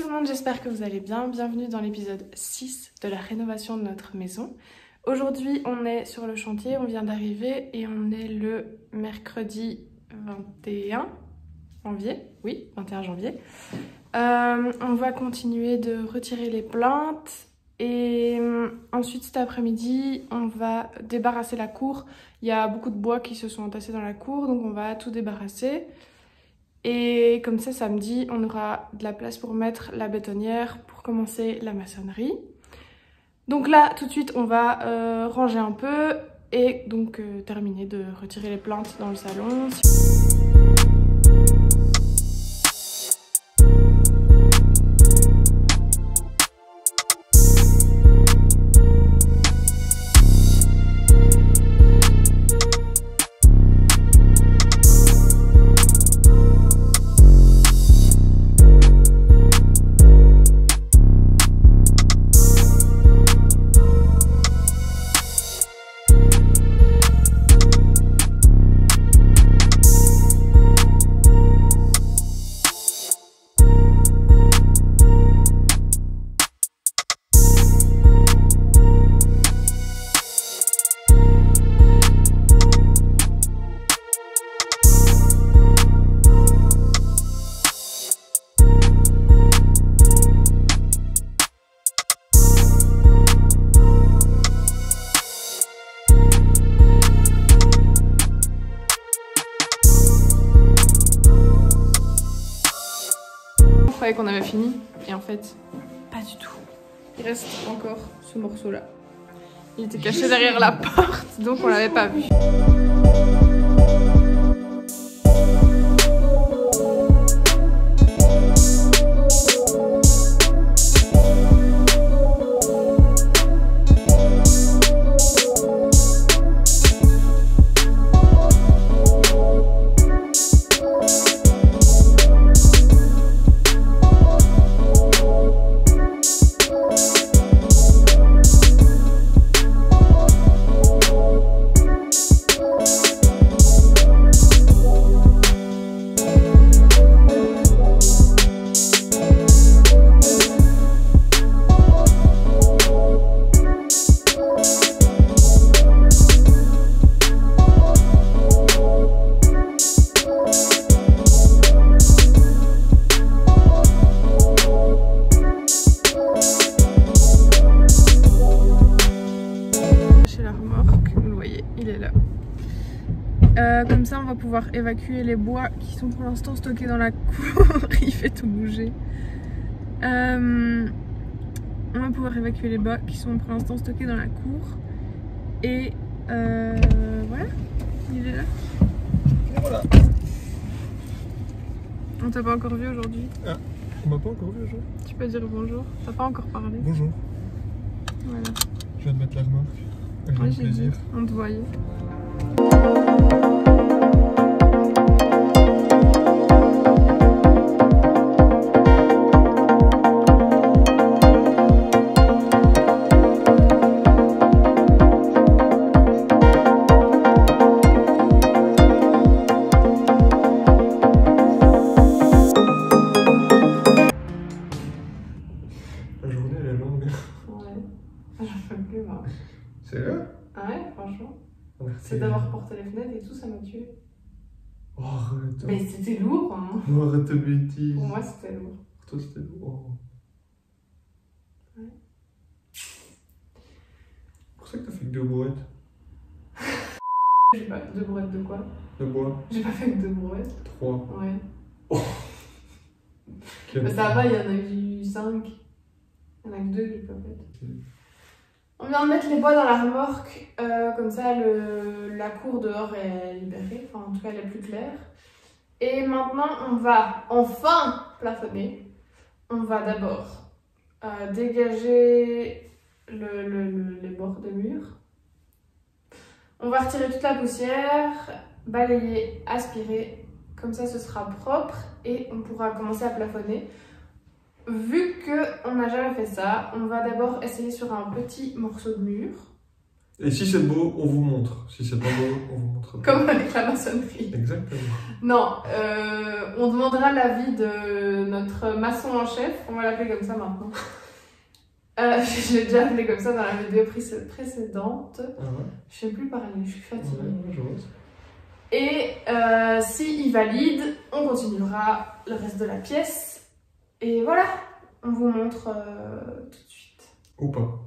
tout le monde, j'espère que vous allez bien. Bienvenue dans l'épisode 6 de la rénovation de notre maison. Aujourd'hui, on est sur le chantier, on vient d'arriver et on est le mercredi 21 janvier. Oui, 21 janvier. On va continuer de retirer les plaintes et ensuite cet après-midi, on va débarrasser la cour. Il y a beaucoup de bois qui se sont entassés dans la cour, donc on va tout débarrasser. Et comme ça, samedi, on aura de la place pour mettre la bétonnière pour commencer la maçonnerie. Donc là, tout de suite, on va ranger un peu et donc terminer de retirer les plantes dans le salon. Je croyais qu'on avait fini et en fait pas du tout. Il reste encore ce morceau là. Il était caché derrière la porte donc on l'avait pas vu. Comme ça on va pouvoir évacuer les bois qui sont pour l'instant stockés dans la cour. Il fait tout bouger. On va pouvoir évacuer les bois qui sont pour l'instant stockés dans la cour. Et voilà, il est là. Et voilà. On t'a pas encore vu aujourd'hui. Ah, on m'a pas encore vu aujourd'hui. Tu peux dire bonjour, t'as pas encore parlé. Bonjour. Voilà. Je viens de mettre la remorque. Avec Ouais, plaisir. dit, on te voyait. La journée elle est longue. Ouais, j'en peux plus moi. Sérieux? Ah ouais, franchement. Arrêtez. C'est d'avoir porté les fenêtres et tout, ça m'a tué. Oh, arrête. Mais c'était lourd, hein. Non, arrête tes bêtises. Pour moi, c'était lourd. Pour toi, c'était lourd. Ouais. C'est pour ça que t'as fait que 2 brouettes. J'ai pas 2 brouettes de quoi? De bois. J'ai pas fait que 2 brouettes. 3. Ouais. Oh. Mais ça va, il y en a eu 5. Il y en a que 2 que j'ai pas fait. On vient de mettre les bois dans la remorque, comme ça la cour dehors est libérée, enfin en tout cas elle est plus claire. Et maintenant on va enfin plafonner. On va d'abord dégager les bords de mur. On va retirer toute la poussière, balayer, aspirer, comme ça ce sera propre et on pourra commencer à plafonner. Vu qu'on n'a jamais fait ça, on va d'abord essayer sur un petit morceau de mur. Et si c'est beau, on vous montre. Si c'est pas beau, on vous montre pas. Comme avec la maçonnerie. Exactement. Non, on demandera l'avis de notre maçon en chef. On va l'appeler comme ça maintenant. Je l'ai déjà appelé comme ça dans la vidéo précédente. Ah ouais? Je sais plus parler, je suis fatiguée. Ouais, je vois. Et s'il valide, on continuera le reste de la pièce. Et voilà, on vous montre tout de suite. Ou pas.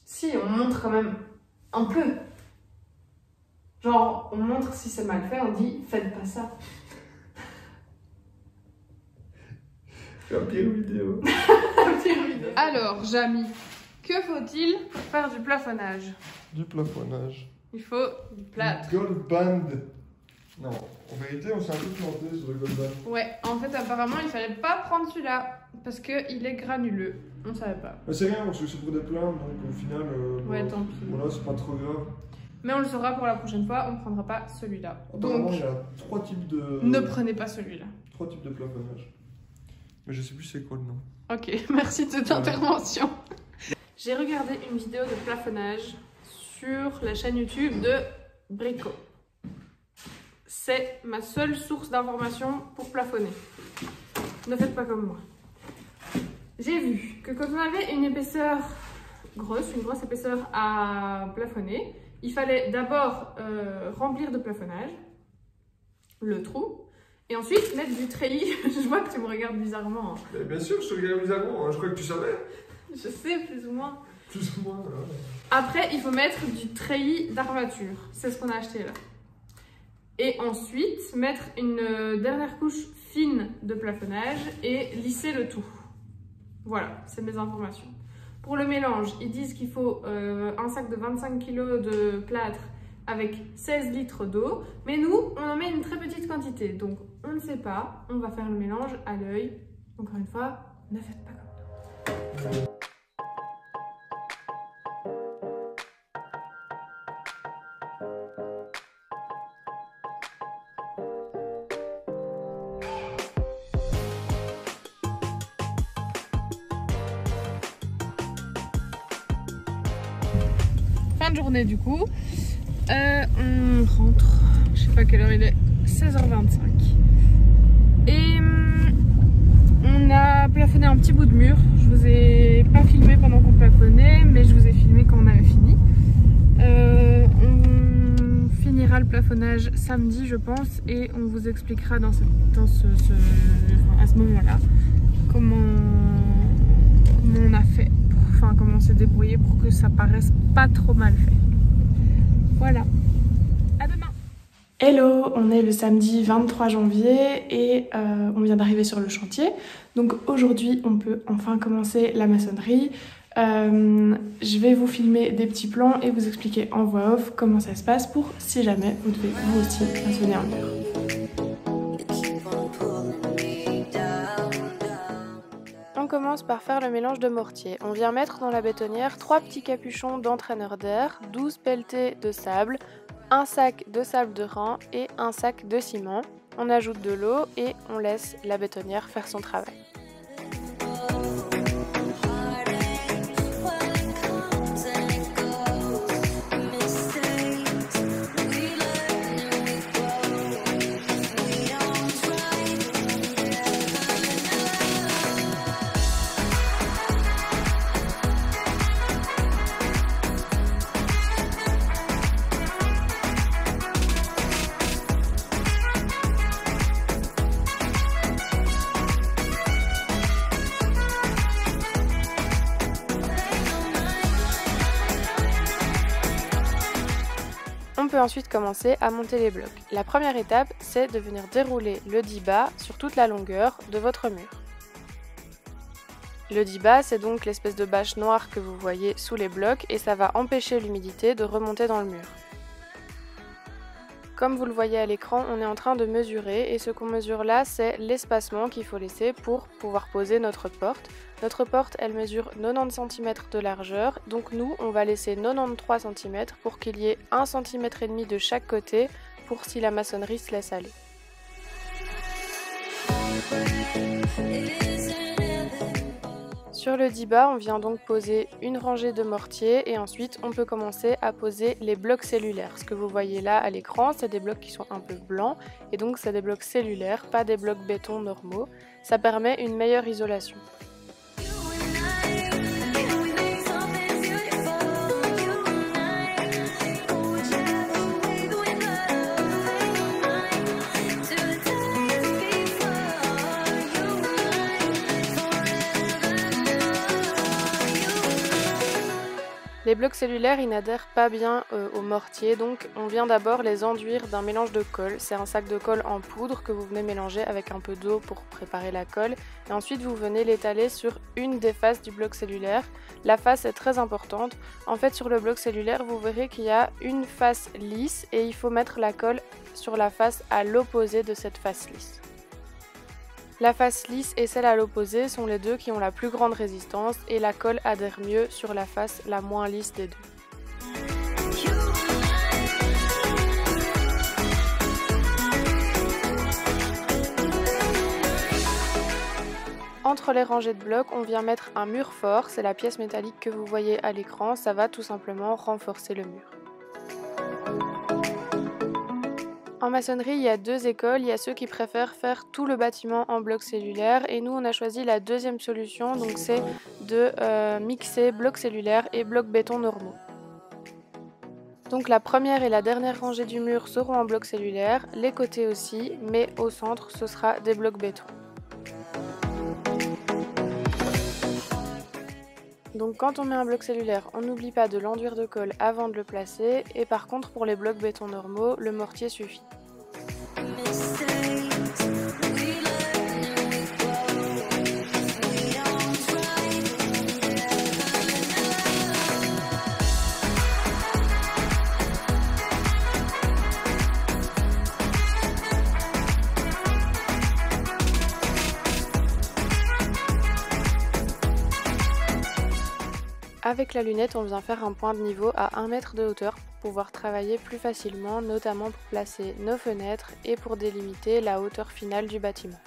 Si, on montre quand même un peu. Genre, on montre si c'est mal fait, on dit faites pas ça. C'est la pire vidéo. Alors, Jamy, que faut-il pour faire du plafonnage? Du plafonnage. Il faut du plâtre. Gold band. Non, en vérité, on s'est un peu planté sur le gold band. Ouais, en fait, apparemment, il fallait pas prendre celui-là parce qu'il est granuleux. On savait pas. Mais c'est rien, parce que c'est pour des plaintes, donc au final, Ouais, tant pis. voilà, c'est pas trop grave. Mais on le saura pour la prochaine fois, on prendra pas celui-là. Apparemment, Donc, il y a 3 types de... ne prenez pas celui-là. 3 types de plafonnage. Mais je sais plus c'est quoi le nom. Ok, merci de cette intervention. J'ai regardé une vidéo de plafonnage sur la chaîne YouTube de Brico. C'est ma seule source d'information pour plafonner. Ne faites pas comme moi. J'ai vu que quand on avait une épaisseur grosse, une grosse épaisseur à plafonner, il fallait d'abord remplir de plafonnage le trou et ensuite mettre du treillis. Je vois que tu me regardes bizarrement. Hein. Mais bien sûr, je te regarde bizarrement, je crois que tu savais. Je sais plus ou moins. Plus ou moins, ouais. Après, il faut mettre du treillis d'armature. C'est ce qu'on a acheté là. Et ensuite, mettre une dernière couche fine de plafonnage et lisser le tout. Voilà, c'est mes informations. Pour le mélange, ils disent qu'il faut un sac de 25 kg de plâtre avec 16 litres d'eau. Mais nous, on en met une très petite quantité. Donc, on ne sait pas. On va faire le mélange à l'œil. Encore une fois, ne faites pas comme nous. Fin de journée du coup, on rentre, je sais pas quelle heure il est, 16h25 et on a plafonné un petit bout de mur. Je vous ai pas filmé pendant qu'on plafonnait, mais je vous ai filmé quand on avait fini. On finira le plafonnage samedi je pense et on vous expliquera à ce moment-là comment on a fait. Enfin, comment on s'est débrouillé pour que ça paraisse pas trop mal fait. Voilà. À demain. Hello, on est le samedi 23 janvier et on vient d'arriver sur le chantier. Donc aujourd'hui, on peut enfin commencer la maçonnerie. Je vais vous filmer des petits plans et vous expliquer en voix off comment ça se passe pour si jamais vous devez vous aussi maçonner un mur. On commence par faire le mélange de mortier. On vient mettre dans la bétonnière 3 petits capuchons d'entraîneur d'air, 12 pelletées de sable, un sac de sable de Rhin et un sac de ciment. On ajoute de l'eau et on laisse la bétonnière faire son travail. On peut ensuite commencer à monter les blocs. La première étape, c'est de venir dérouler le diba sur toute la longueur de votre mur. Le diba, c'est donc l'espèce de bâche noire que vous voyez sous les blocs et ça va empêcher l'humidité de remonter dans le mur. Comme vous le voyez à l'écran, on est en train de mesurer et ce qu'on mesure là, c'est l'espacement qu'il faut laisser pour pouvoir poser notre porte. Notre porte, elle mesure 90 cm de largeur, donc nous, on va laisser 93 cm pour qu'il y ait 1,5 cm de chaque côté pour si la maçonnerie se laisse aller. Sur le 10 bas, on vient donc poser une rangée de mortier et ensuite on peut commencer à poser les blocs cellulaires. Ce que vous voyez là à l'écran, c'est des blocs qui sont un peu blancs et donc c'est des blocs cellulaires, pas des blocs béton normaux. Ça permet une meilleure isolation. Les blocs cellulaires, ils n'adhèrent pas bien au mortier, donc on vient d'abord les enduire d'un mélange de colle. C'est un sac de colle en poudre que vous venez mélanger avec un peu d'eau pour préparer la colle. Et ensuite, vous venez l'étaler sur une des faces du bloc cellulaire. La face est très importante. En fait, sur le bloc cellulaire, vous verrez qu'il y a une face lisse et il faut mettre la colle sur la face à l'opposé de cette face lisse. La face lisse et celle à l'opposé sont les deux qui ont la plus grande résistance et la colle adhère mieux sur la face la moins lisse des deux. Entre les rangées de blocs, on vient mettre un mur fort, c'est la pièce métallique que vous voyez à l'écran, ça va tout simplement renforcer le mur. En maçonnerie, il y a deux écoles, il y a ceux qui préfèrent faire tout le bâtiment en blocs cellulaires et nous on a choisi la deuxième solution, donc c'est de mixer blocs cellulaires et blocs béton normaux. Donc la première et la dernière rangée du mur seront en blocs cellulaires, les côtés aussi, mais au centre ce sera des blocs béton. Donc quand on met un bloc cellulaire, on n'oublie pas de l'enduire de colle avant de le placer et par contre pour les blocs béton normaux, le mortier suffit. Avec la lunette, on vient faire un point de niveau à 1 mètre de hauteur pour pouvoir travailler plus facilement, notamment pour placer nos fenêtres et pour délimiter la hauteur finale du bâtiment.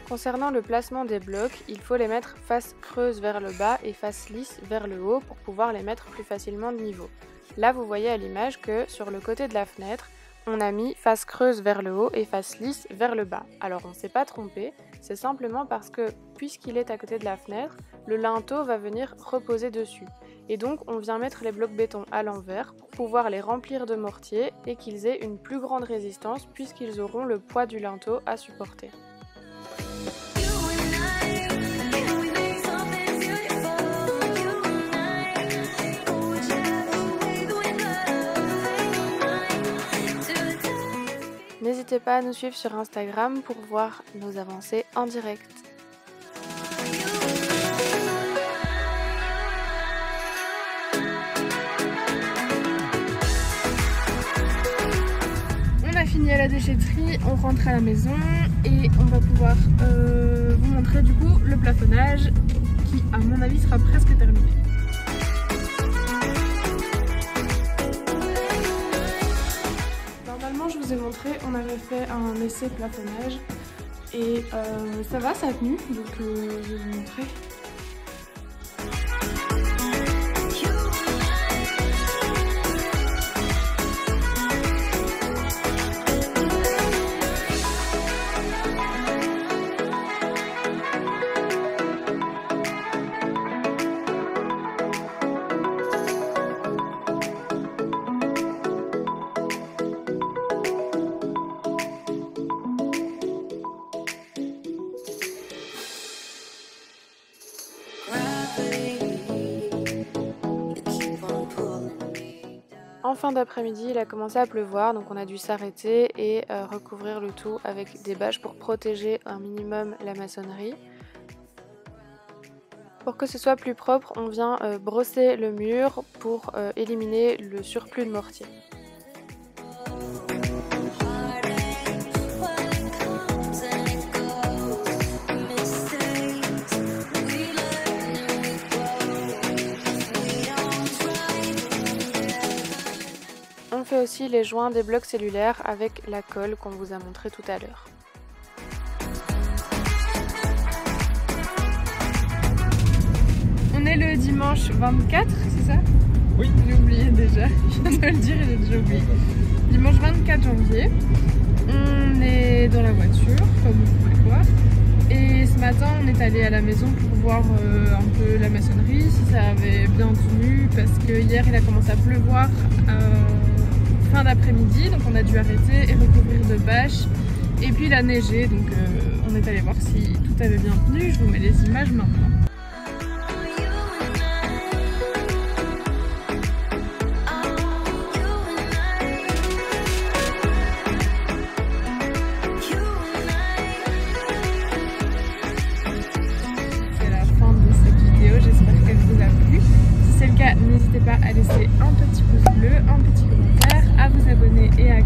Concernant le placement des blocs, il faut les mettre face creuse vers le bas et face lisse vers le haut pour pouvoir les mettre plus facilement de niveau. Là, vous voyez à l'image que sur le côté de la fenêtre, on a mis face creuse vers le haut et face lisse vers le bas. Alors on ne s'est pas trompé, c'est simplement parce que puisqu'il est à côté de la fenêtre, le linteau va venir reposer dessus. Et donc on vient mettre les blocs béton à l'envers pour pouvoir les remplir de mortier et qu'ils aient une plus grande résistance puisqu'ils auront le poids du linteau à supporter. N'hésitez pas à nous suivre sur Instagram pour voir nos avancées en direct. On a fini à la déchetterie, on rentre à la maison et on va pouvoir vous montrer du coup le plafonnage qui à mon avis sera presque terminé. Je vous ai montré, on avait fait un essai plafonnage et ça va, ça a tenu, donc je vais vous montrer. En fin d'après-midi, il a commencé à pleuvoir, donc on a dû s'arrêter et recouvrir le tout avec des bâches pour protéger un minimum la maçonnerie. Pour que ce soit plus propre, on vient brosser le mur pour éliminer le surplus de mortier. fait aussi les joints des blocs cellulaires avec la colle qu'on vous a montré tout à l'heure. On est le dimanche 24, c'est ça? Oui. J'ai oublié déjà, je viens de le dire et j'ai déjà oublié. Dimanche 24 janvier, on est dans la voiture, comme vous pouvez le voir. Et ce matin, on est allé à la maison pour voir un peu la maçonnerie, si ça avait bien tenu, parce que hier il a commencé à pleuvoir fin d'après-midi, donc on a dû arrêter et recouvrir de bâches. Et puis il a neigé, donc on est allé voir si tout avait bien tenu. Je vous mets les images maintenant. N'hésitez pas à laisser un petit pouce bleu, un petit commentaire, à vous abonner et à